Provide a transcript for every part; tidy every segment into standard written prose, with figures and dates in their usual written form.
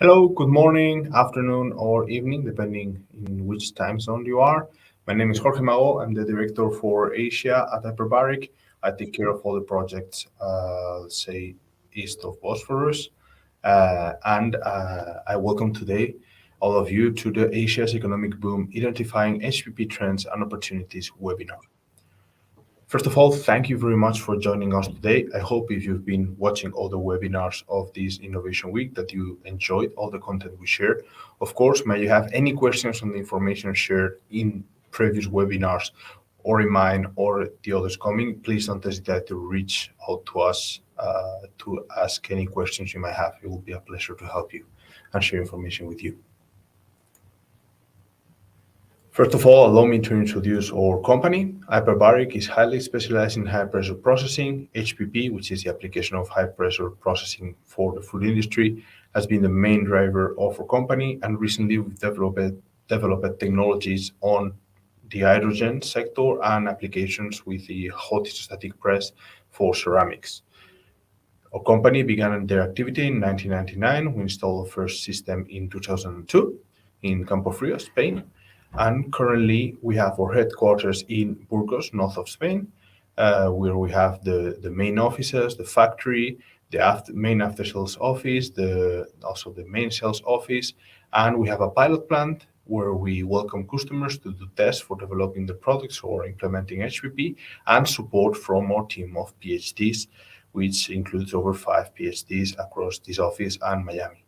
Hello, good morning, afternoon, or evening, depending in which time zone you are. My name is Jorge Mago. I'm the director for Asia at Hyperbaric. I take care of all the projects, let's say, east of Bosphorus. And I welcome today all of you to the Asia's Economic Boom Identifying HPP Trends and Opportunities webinar. First of all, thank you very much for joining us today. I hope if you've been watching all the webinars of this Innovation Week that you enjoyed all the content we shared. Of course, may you have any questions on the information shared in previous webinars or in mine or the others coming, please don't hesitate to reach out to us to ask any questions you might have. It will be a pleasure to help you and share information with you. First of all, allow me to introduce our company. Hyperbaric is highly specialized in high pressure processing. HPP, which is the application of high pressure processing for the food industry, has been the main driver of our company. And recently, we've developed technologies on the hydrogen sector and applications with the hot isostatic press for ceramics. Our company began their activity in 1999. We installed the first system in 2002 in Campofrio, Spain. And currently, we have our headquarters in Burgos, north of Spain, where we have the main offices, the factory, the main after-sales office, also the main sales office, and we have a pilot plant where we welcome customers to do tests for developing the products or implementing HPP, and support from our team of PhDs, which includes over 5 PhDs across this office and Miami.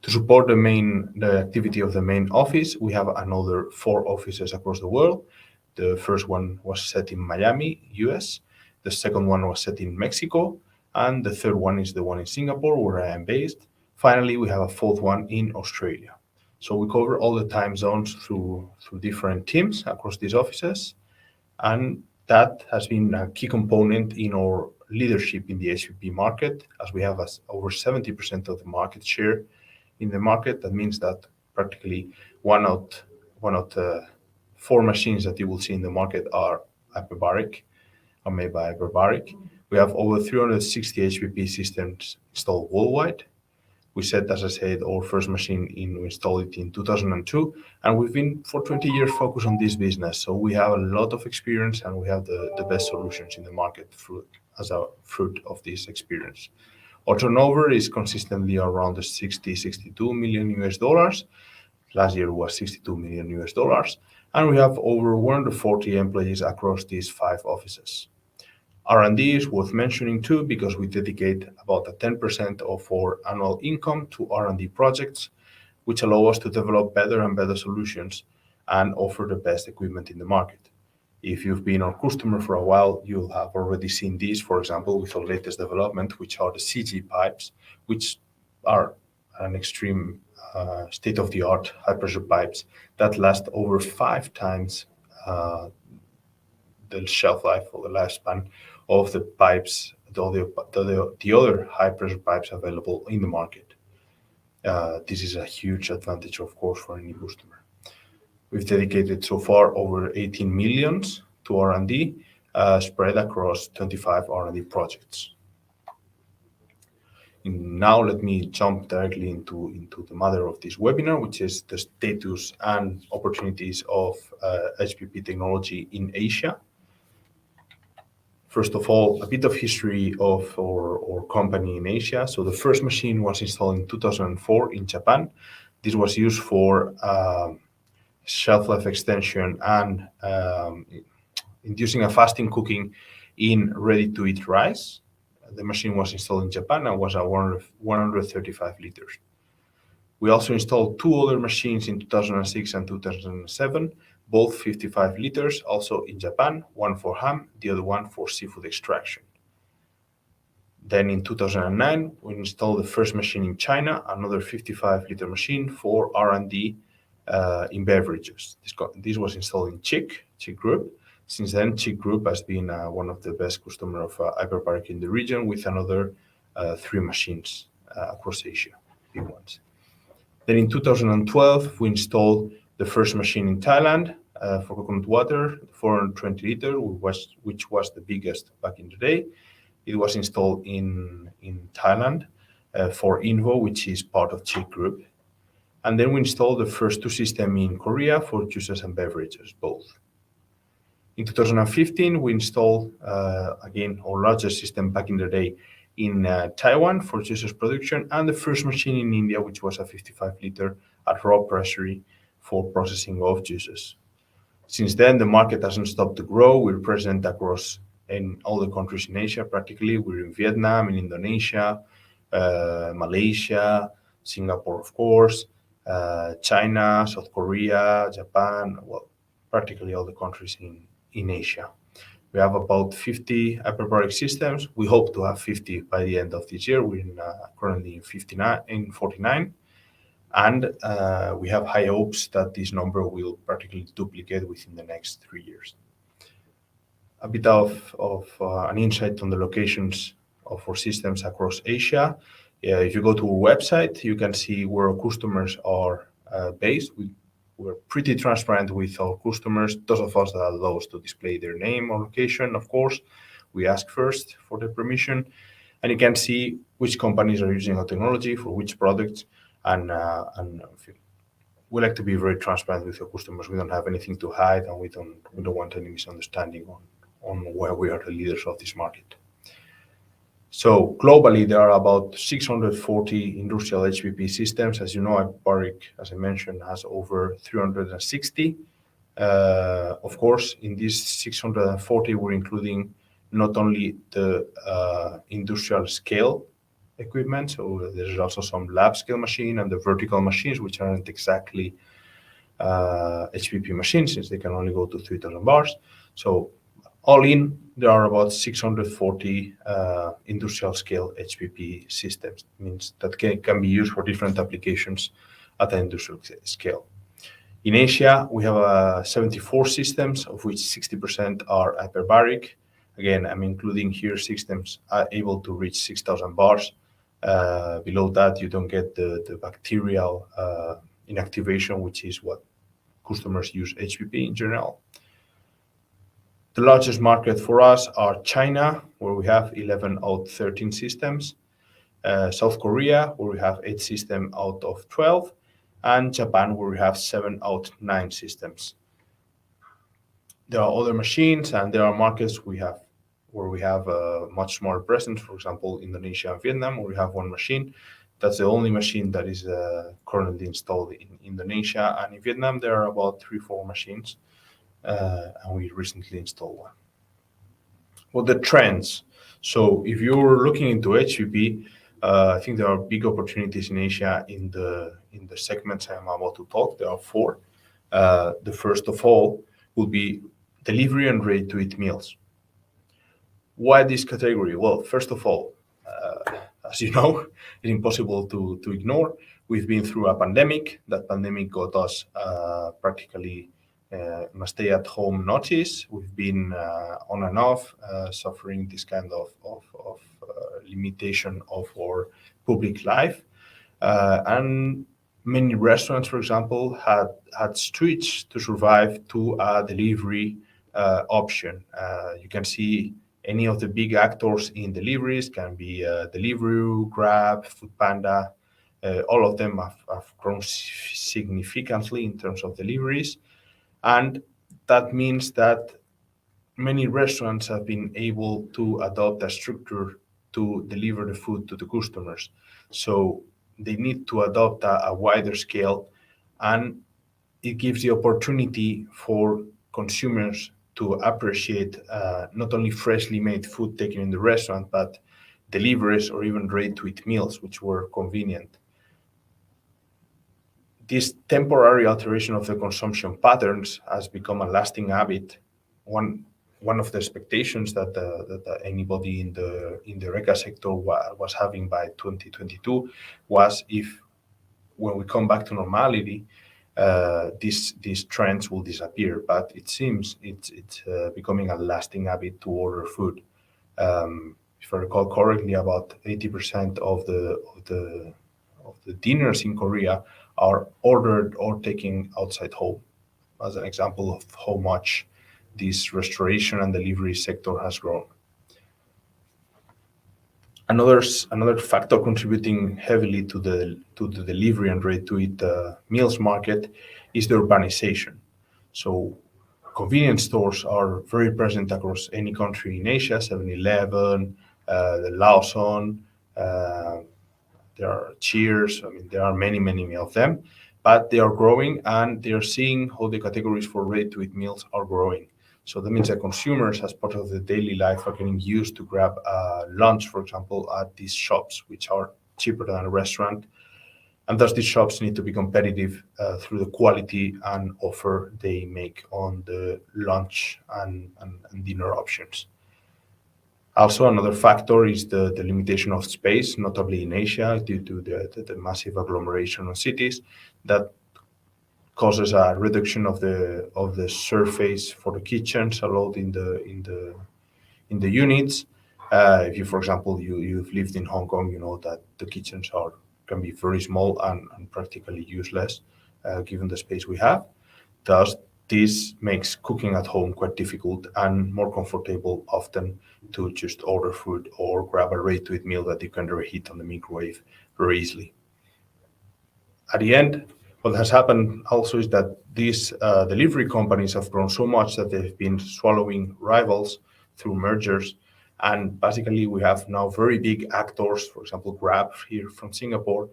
To support the activity of the main office, we have another 4 offices across the world. The first one was set in Miami, US. The second one was set in Mexico. And the third one is the one in Singapore, where I am based. Finally, we have a fourth one in Australia. So we cover all the time zones through different teams across these offices. And that has been a key component in our leadership in the HPP market, as we have over 70% of the market share in the market. That means that practically one out of 4 machines that you will see in the market are Hyperbaric, are made by Hyperbaric. We have over 360 HPP systems installed worldwide. We set, as I said, our first machine we installed it in 2002, and we've been for 20 years focused on this business. So we have a lot of experience, and we have the best solutions in the market as a fruit of this experience. Our turnover is consistently around the 62 million US dollars. Last year was 62 million US dollars. And we have over 140 employees across these 5 offices. R&D is worth mentioning too, because we dedicate about 10% of our annual income to R&D projects, which allow us to develop better and better solutions and offer the best equipment in the market. If you've been our customer for a while, you'll have already seen these, for example, with our latest development, which are the CG pipes, which are an extreme state-of-the-art high-pressure pipes that last over 5 times the shelf life or the lifespan of the pipes, the other high-pressure pipes available in the market. This is a huge advantage, of course, for any customer. We've dedicated so far over 18 millions to R&D, spread across 25 R&D projects. And now let me jump directly into the matter of this webinar, which is the status and opportunities of HPP technology in Asia. First of all, a bit of history of our company in Asia. So the first machine was installed in 2004 in Japan. This was used for shelf life extension and inducing a fasting cooking in ready-to-eat rice. The machine was installed in Japan and was 135 liters. We also installed 2 other machines in 2006 and 2007, both 55 liters, also in Japan, one for ham, the other one for seafood extraction. Then in 2009, we installed the first machine in China, another 55-liter machine for R&D in beverages. This was installed in CHIC Group. Since then, CHIC Group has been one of the best customers of Hyperbaric in the region, with another 3 machines across Asia, big ones. Then in 2012, we installed the first machine in Thailand for coconut water, 420 liter, which was the biggest back in the day. It was installed in Thailand for Invo, which is part of Chick Group. And then we installed the first two systems in Korea for juices and beverages, both. In 2015, we installed, again, our largest system back in the day in Taiwan for juices production, and the first machine in India, which was a 55-liter at raw pressure for processing of juices. Since then, the market hasn't stopped to grow. We're present across in all the countries in Asia, practically. We're in Vietnam, in Indonesia, Malaysia, Singapore, of course, China, South Korea, Japan, well, practically all the countries in Asia. We have about 50 hyperbaric systems. We hope to have 50 by the end of this year. We're currently in 49. And we have high hopes that this number will practically duplicate within the next 3 years. A bit of an insight on the locations of our systems across Asia. If you go to our website, you can see where our customers are based. We're pretty transparent with our customers. Those of us that allow us to display their name or location, of course, we ask first for the permission. And you can see which companies are using our technology for which products. And we like to be very transparent with our customers. We don't have anything to hide, and we don't want any misunderstanding on where we are the leaders of this market. So globally, there are about 640 industrial HPP systems. As you know, Hyperbaric, as I mentioned, has over 360. Of course, in these 640, we're including not only the industrial scale equipment, so there's also some lab scale machine and the vertical machines, which aren't exactly HPP machines, since they can only go to 3,000 bars. So all in, there are about 640 industrial scale HPP systems. It means that can be used for different applications at an industrial scale. In Asia, we have 74 systems, of which 60% are hyperbaric. Again, I'm including here systems are able to reach 6,000 bars. Below that, you don't get the bacterial inactivation, which is what customers use HPP in general. The largest market for us are China, where we have 11 out of 13 systems, South Korea, where we have 8 systems out of 12, and Japan, where we have 7 out of 9 systems. There are other machines, and there are markets where we have a much smaller presence. For example, Indonesia and Vietnam, where we have 1 machine. That's the only machine that is currently installed in Indonesia. And in Vietnam, there are about 3-4 machines, and we recently installed 1. Well, the trends. So if you're looking into HPP, I think there are big opportunities in Asia in the segments I'm about to talk. There are 4. The first of all will be delivery and ready-to-eat meals. Why this category? Well, first of all, as you know, it's impossible to ignore. We've been through a pandemic. That pandemic got us practically on a stay-at-home notice. We've been on and off suffering this kind of limitation of our public life. And many restaurants, for example, had switched to survive to a delivery option. You can see any of the big actors in deliveries, can be Deliveroo, Grab, Foodpanda. All of them have grown significantly in terms of deliveries. And that means that many restaurants have been able to adopt a structure to deliver the food to the customers. So they need to adopt a wider scale, and it gives the opportunity for consumers to appreciate not only freshly made food taken in the restaurant, but deliveries or even ready-to-eat meals, which were convenient. This temporary alteration of the consumption patterns has become a lasting habit. One of the expectations that anybody in the HoReCa sector was having by 2022 was, if when we come back to normality, these trends will disappear. But it seems it's becoming a lasting habit to order food. If I recall correctly, about 80% of the dinners in Korea are ordered or taken outside home, as an example of how much this restoration and delivery sector has grown. Another factor contributing heavily to the delivery and ready-to-eat meals market is the urbanization. So convenience stores are very present across any country in Asia, 7-Eleven, the Lawson, uh, there are Cheers. I mean, there are many, many of them, but they are growing and they are seeing how the categories for ready-to-eat meals are growing. So that means that consumers, as part of the daily life, are getting used to grab lunch, for example, at these shops, which are cheaper than a restaurant. And thus, these shops need to be competitive through the quality and offer they make on the lunch and dinner options. Also, another factor is the limitation of space, notably in Asia, due to the massive agglomeration of cities that causes a reduction of the surface for the kitchens allowed in the units. If you, for example, you've lived in Hong Kong, you know that the kitchens can be very small and practically useless, given the space we have. Thus, this makes cooking at home quite difficult and more comfortable often to just order food or grab a ready-to-eat meal that you can reheat on the microwave very easily. At the end, what has happened also is that these delivery companies have grown so much that they've been swallowing rivals through mergers. And basically, we have now very big actors, for example, Grab here from Singapore,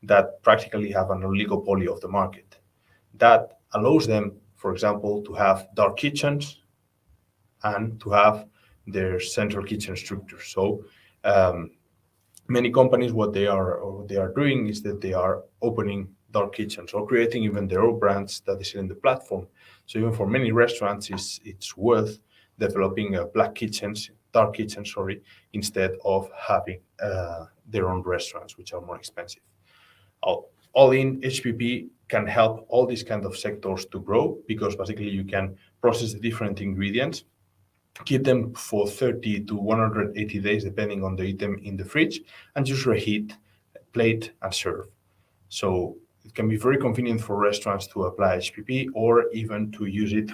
that practically have an oligopoly of the market. That allows them, for example, to have dark kitchens and to have their central kitchen structure. So um, many companies, what they are doing is that they are opening dark kitchens or creating even their own brands that is in the platform. So even for many restaurants, it's worth developing dark kitchens, sorry, instead of having their own restaurants, which are more expensive. All in, HPP can help all these kind of sectors to grow because basically you can process the different ingredients, keep them for 30 to 180 days, depending on the item in the fridge, and just reheat, plate, and serve. So it can be very convenient for restaurants to apply HPP or even to use it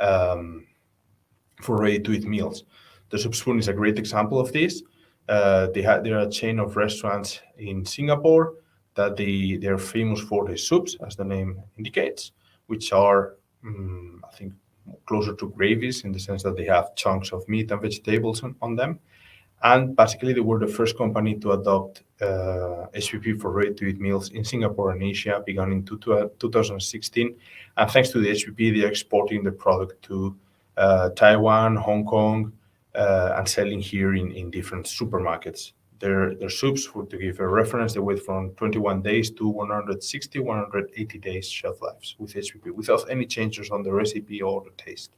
um, for ready-to-eat meals. The Soup Spoon is a great example of this. They're a chain of restaurants in Singapore that they're famous for the soups, as the name indicates, which are, I think, closer to gravies in the sense that they have chunks of meat and vegetables on them. And basically, they were the first company to adopt HPP for ready-to-eat meals in Singapore and Asia, began in 2016. And thanks to the HPP, they are exporting the product to Taiwan, Hong Kong, and selling here in different supermarkets. Their soups, to give a reference, they wait from 21 days to 160, 180 days shelf lives with HPP, without any changes on the recipe or the taste.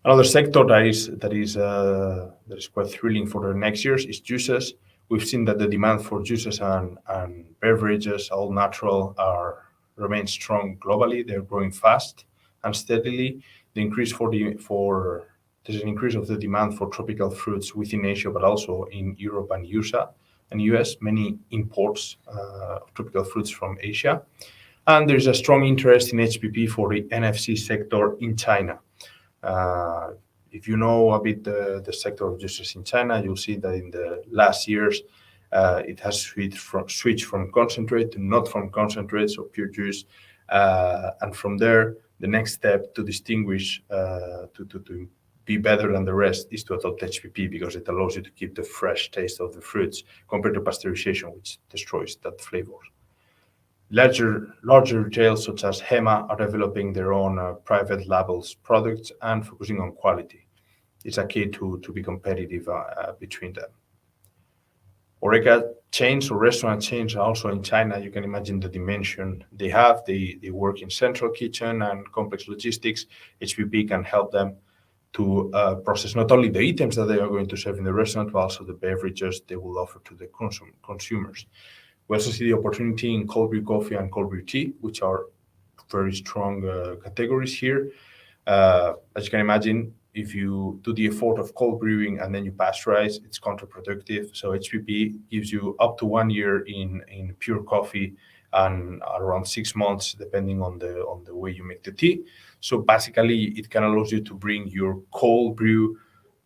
Another sector that is quite thrilling for the next years is juices. We've seen that the demand for juices and beverages, all natural, remain strong globally. They're growing fast and steadily. The increase for There's an increase of the demand for tropical fruits within Asia, but also in Europe and USA and US. Many imports of tropical fruits from Asia, and there's a strong interest in HPP for the NFC sector in China. Uh, if you know a bit the sector of juices in China, you'll see that in the last years, it has switched from concentrate to not from concentrate, so pure juice. And from there, the next step to distinguish, to be better than the rest, is to adopt HPP because it allows you to keep the fresh taste of the fruits compared to pasteurization, which destroys that flavor. Larger retailers such as Hema are developing their own private labels products and focusing on quality. It's a key to be competitive between them. Oreca chains or restaurant chains also in China, you can imagine the dimension they have. They work in central kitchen and complex logistics. HPP can help them to process not only the items that they are going to serve in the restaurant, but also the beverages they will offer to the consumers. We also see the opportunity in cold brew coffee and cold brew tea, which are very strong categories here. As you can imagine, if you do the effort of cold brewing and then you pasteurize, it's counterproductive. So HPP gives you up to 1 year in pure coffee and around 6 months, depending on the way you make the tea. So basically, it can allow you to bring your cold brew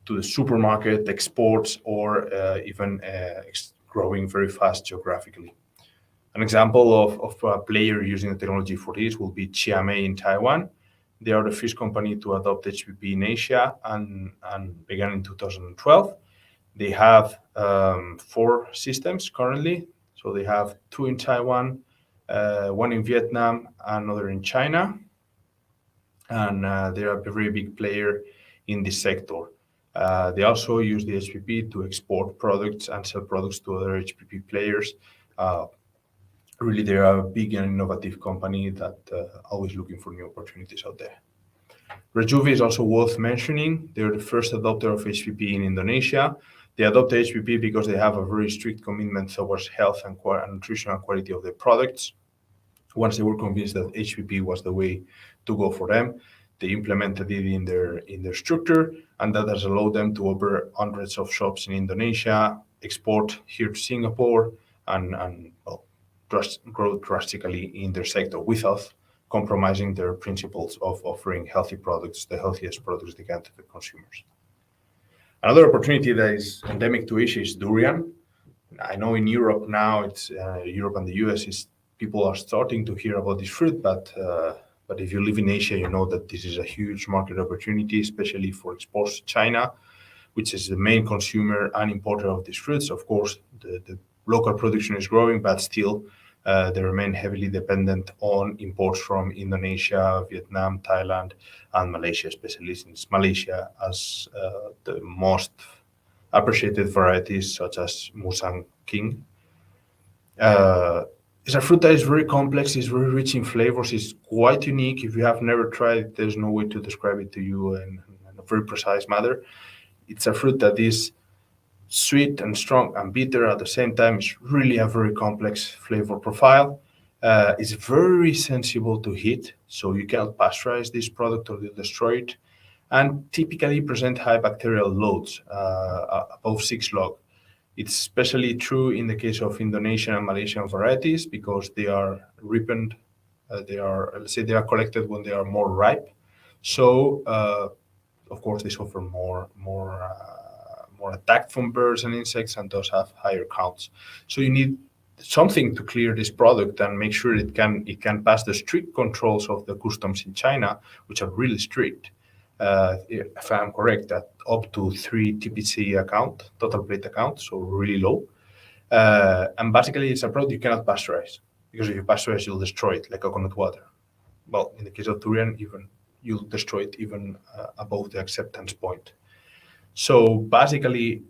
to the supermarket, exports, or even growing very fast geographically. An example of a player using the technology for this will be Xiaomi in Taiwan. They are the first company to adopt HPP in Asia and began in 2012. They have four systems currently. So they have two in Taiwan, one in Vietnam, another in China, and they are a very big player in this sector. They also use the HPP to export products and sell products to other HPP players. Really, they are a big and innovative company that always looking for new opportunities out there. Rejuve is also worth mentioning. They're the first adopter of HPP in Indonesia. They adopt HPP because they have a very strict commitment towards health and nutritional quality of their products. Once they were convinced that HPP was the way to go for them, they implemented it in their structure, and that has allowed them to open hundreds of shops in Indonesia, export here to Singapore, and grow drastically in their sector without compromising their principles of offering healthy products, the healthiest products they can to the consumers. Another opportunity that is endemic to Asia is durian. I know in Europe now, it's Europe and the US is people are starting to hear about this fruit, but if you live in Asia, you know that this is a huge market opportunity, especially for exports to China, which is the main consumer and importer of these fruits. Of course, the local production is growing, but still they remain heavily dependent on imports from Indonesia, Vietnam, Thailand, and Malaysia, especially since Malaysia has the most appreciated varieties such as Musang King. It's a fruit that is very complex, it's very rich in flavors, it's quite unique. If you have never tried it, there's no way to describe it to you in a very precise manner. It's a fruit that is sweet and strong and bitter at the same time. It's really a very complex flavor profile. It's very sensible to heat, so you cannot pasteurize this product or destroy it. And typically present high bacterial loads, above 6 log. It's especially true in the case of Indonesian and Malaysian varieties because they are ripened. They are collected when they are more ripe. So, of course, they suffer more attack from birds and insects, and thus have higher counts. So you need something to clear this product and make sure it can pass the strict controls of the customs in China, which are really strict. If I'm correct, that up to 3 TPC account, total plate account, so really low. And basically, it's a product you cannot pasteurize because if you pasteurize, you'll destroy it like coconut water. Well, in the case of durian, even you'll destroy it even above the acceptance point. So basically,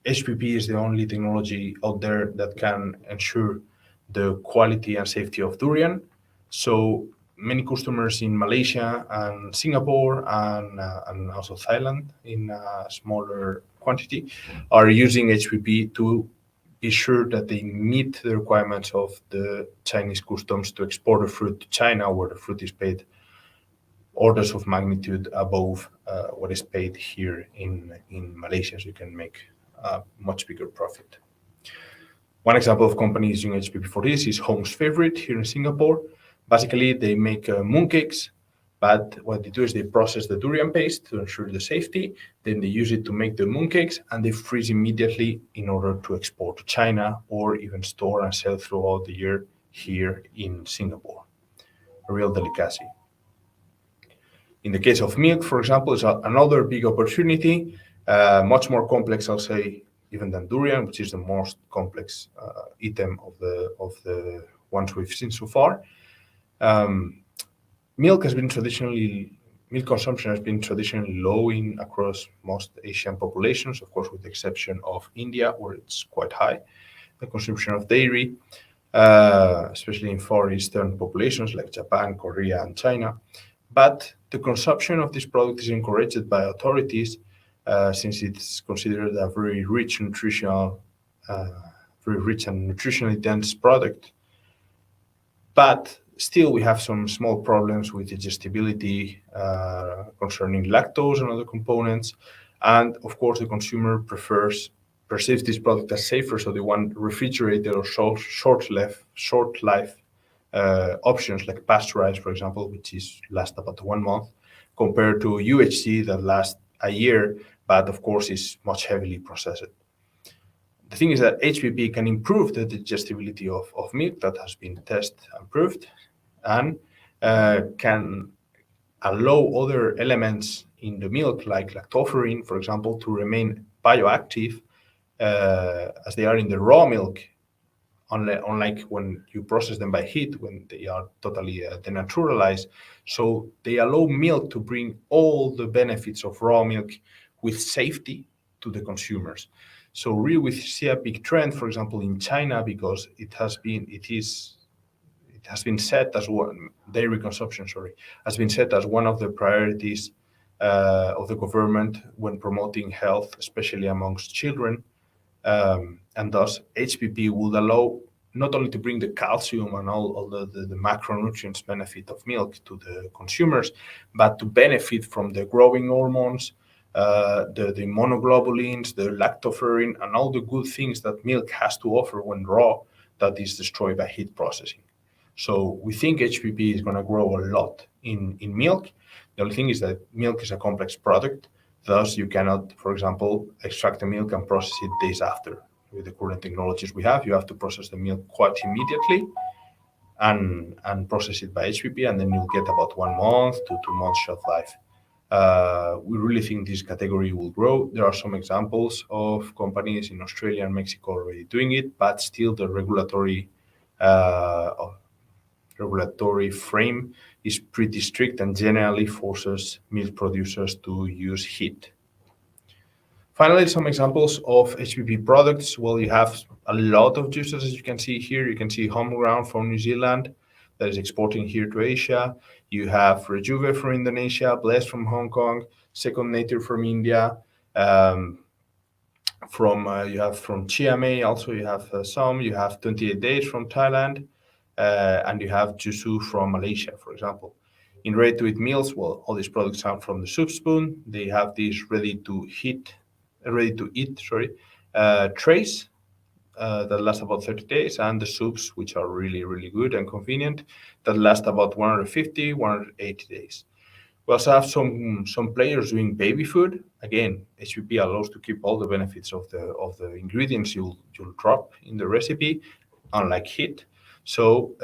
HPP is the only technology out there that can ensure the quality and safety of durian. So many customers in Malaysia and Singapore and also Thailand in a smaller quantity are using HPP to be sure that they meet the requirements of the Chinese customs to export the fruit to China, where the fruit is paid orders of magnitude above what is paid here in Malaysia, so you can make a much bigger profit. One example of companies using HPP for this is Home's Favorite here in Singapore. Basically, they make mooncakes, but what they do is they process the durian paste to ensure the safety. Then they use it to make the mooncakes, and they freeze immediately in order to export to China or even store and sell throughout the year here in Singapore. A real delicacy. In the case of milk, for example, is another big opportunity, much more complex, I'll say, even than durian, which is the most complex item of the ones we've seen so far. Milk consumption has been traditionally low across most Asian populations, of course, with the exception of India, where it's quite high. The consumption of dairy, especially in Far Eastern populations like Japan, Korea, and China. But the consumption of this product is encouraged by authorities since it's considered a very rich and nutritionally dense product. But still, we have some small problems with digestibility concerning lactose and other components. And of course, the consumer perceives this product as safer, so they want refrigerated or short life options like pasteurized, for example, which last about 1 month, compared to UHT that lasts a year, but of course is much heavily processed. The thing is that HPP can improve the digestibility of milk that has been tested and proved, and can allow other elements in the milk, like lactoferrin, for example, to remain bioactive as they are in the raw milk, unlike when you process them by heat, when they are totally denaturalized. So they allow milk to bring all the benefits of raw milk with safety to the consumers. So really we see a big trend, for example, in China, because it has been set as one dairy consumption, has been set as one of the priorities of the government when promoting health, especially amongst children. And thus, HPP would allow not only to bring the calcium and all the macronutrients benefit of milk to the consumers, but to benefit from the growing hormones, the immunoglobulins, the lactoferrin, and all the good things that milk has to offer when raw that is destroyed by heat processing. So we think HPP is going to grow a lot in milk. The only thing is that milk is a complex product. Thus, you cannot, for example, extract the milk and process it days after. With the current technologies we have, you have to process the milk quite immediately and process it by HPP, and then you'll get about 1 month to 2 months shelf life. We really think this category will grow. There are some examples of companies in Australia and Mexico already doing it, but still the regulatory frame is pretty strict and generally forces milk producers to use heat. Finally, some examples of HPP products. Well, you have a lot of juices, as you can see here. You can see Homeground from New Zealand that is exporting here to Asia. You have Rejuve from Indonesia, Bless from Hong Kong, Second Nature from India. You have from Chiame also. You have some. You have 28 Days from Thailand, and you have Jusu from Malaysia, for example. In ready-to-eat meals, well, all these products are from the Soup Spoon. They have these ready-to-eat trays that last about 30 days, and the soups, which are really, really good and convenient, that last about 150, 180 days. We also have some players doing baby food. Again, HPP allows to keep all the benefits of the ingredients you'll drop in the recipe, unlike heat. So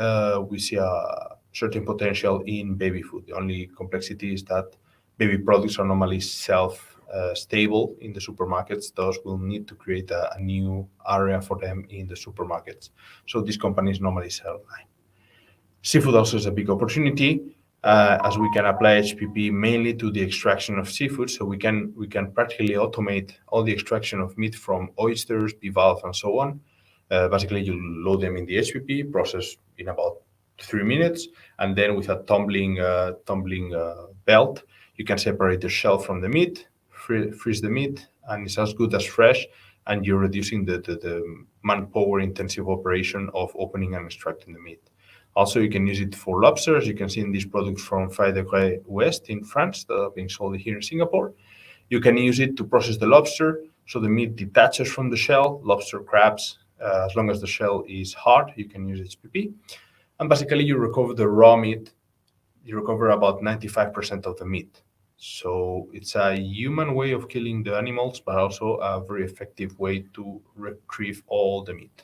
we see a certain potential in baby food. The only complexity is that baby products are normally stable in the supermarkets, thus we'll need to create a new area for them in the supermarkets. So these companies normally sell online. Seafood also is a big opportunity, as we can apply HPP mainly to the extraction of seafood. So we can practically automate all the extraction of meat from oysters, bivalve, and so on. Basically, you load them in the HPP, process in about 3 minutes, and then with a tumbling belt, you can separate the shell from the meat, freeze the meat, and it's as good as fresh, and you're reducing the manpower intensive operation of opening and extracting the meat. Also, you can use it for lobsters. You can see in these products from 5 Degrés West in France that are being sold here in Singapore. You can use it to process the lobster, so the meat detaches from the shell. Lobster, crabs, as long as the shell is hard, you can use HPP. And basically, you recover the raw meat. You recover about 95% of the meat. So it's a human way of killing the animals, but also a very effective way to retrieve all the meat.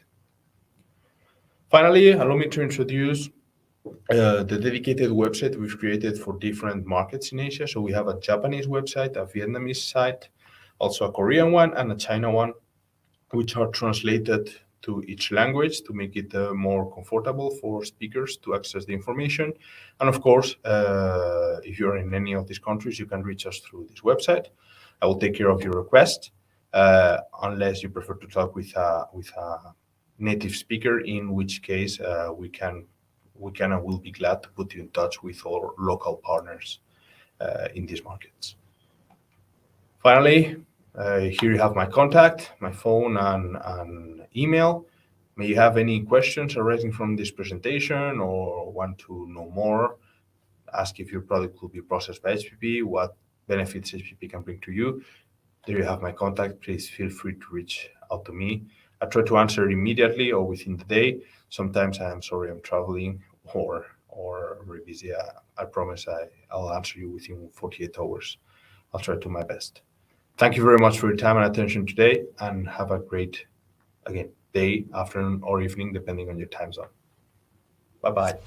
Finally, allow me to introduce the dedicated website we've created for different markets in Asia. So we have a Japanese website, a Vietnamese site, also a Korean one, and a China one, which are translated to each language to make it more comfortable for speakers to access the information. And of course, if you're in any of these countries, you can reach us through this website. I will take care of your request, unless you prefer to talk with a native speaker, in which case we can and will be glad to put you in touch with our local partners in these markets. Finally, here you have my contact, my phone and email. May you have any questions arising from this presentation or want to know more, ask if your product will be processed by HPP, what benefits HPP can bring to you. There you have my contact. Please feel free to reach out to me. I try to answer immediately or within the day. Sometimes I am sorry I'm traveling or very busy. I promise I'll answer you within 48 hours. I'll try to my best. Thank you very much for your time and attention today, and have a great, again, day, afternoon, or evening, depending on your time zone. Bye bye.